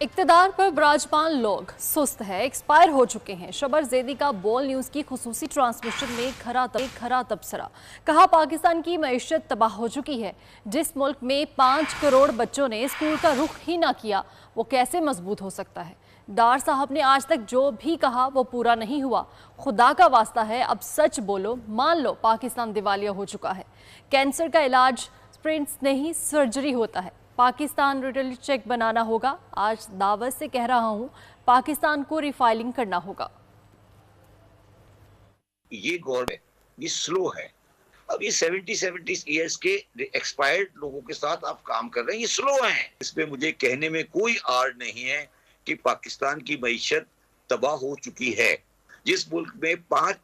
इक्तदार पर विराजमान लोग सुस्त है, एक्सपायर हो चुके हैं। शबर जैदी का बोल न्यूज की खुसूसी ट्रांसमिशन में खरा तबसरा। कहा, पाकिस्तान की मईशत तबाह हो चुकी है। जिस मुल्क में 5 करोड़ बच्चों ने स्कूल का रुख ही ना किया, वो कैसे मजबूत हो सकता है। डार साहब ने आज तक जो भी कहा वो पूरा नहीं हुआ। खुदा का वास्ता है, अब सच बोलो, मान लो पाकिस्तान दिवालिया हो चुका है। कैंसर का इलाज स्प्रिंट्स नहीं, सर्जरी होता है। पाकिस्तान रियलिटी चेक बनाना होगा। आज दावत से कह रहा हूं, पाकिस्तान को रिफाइलिंग करना होगा। ये गवर्नमेंट ये स्लो है। अब ये 70 ईयर्स के एक्सपायर्ड लोगों के साथ आप काम कर रहे हैं, ये स्लो हैं। इसमें मुझे कहने में कोई आड़ नहीं है कि पाकिस्तान की मईशत तबाह हो चुकी है। जिस मुल्क में 5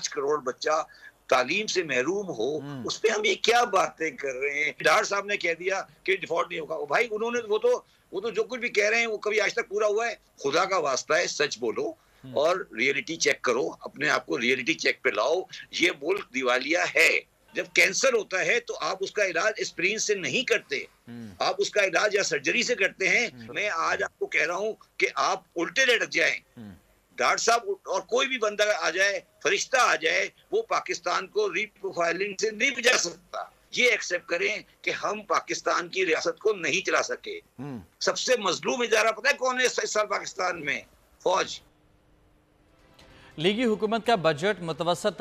करोड़ बच्चा तालीम से महरूम हो, उस पे हम ये क्या बातें कर रहे हैं। डार साहब ने कह दिया कि डिफॉल्ट नहीं होगा। भाई उन्होंने वो तो जो कुछ भी कह रहे हैं वो कभी आज तक पूरा हुआ है। खुदा का वास्ता है, सच बोलो और रियलिटी चेक करो, अपने आप को रियलिटी चेक पे लाओ। ये मुल्क दिवालिया है। जब कैंसर होता है तो आप उसका इलाज एस्पिरिन से नहीं करते, आप उसका इलाज या सर्जरी से करते हैं। मैं आज आपको कह रहा हूं कि आप उल्टे लटक जाएं। डॉक्टर साहब और कोई भी बंदा आ जाए, फरिश्ता आ जाए, वो पाकिस्तान को रीप्रोफाइलिंग से नहीं बचा सकता। ये एक्सेप्ट करें कि हम पाकिस्तान की रियासत को नहीं चला सके। सबसे मजलूम इदारा पता है कौन है इस साल पाकिस्तान में? फौज। लीगी हुकूमत का बजट मुतवसत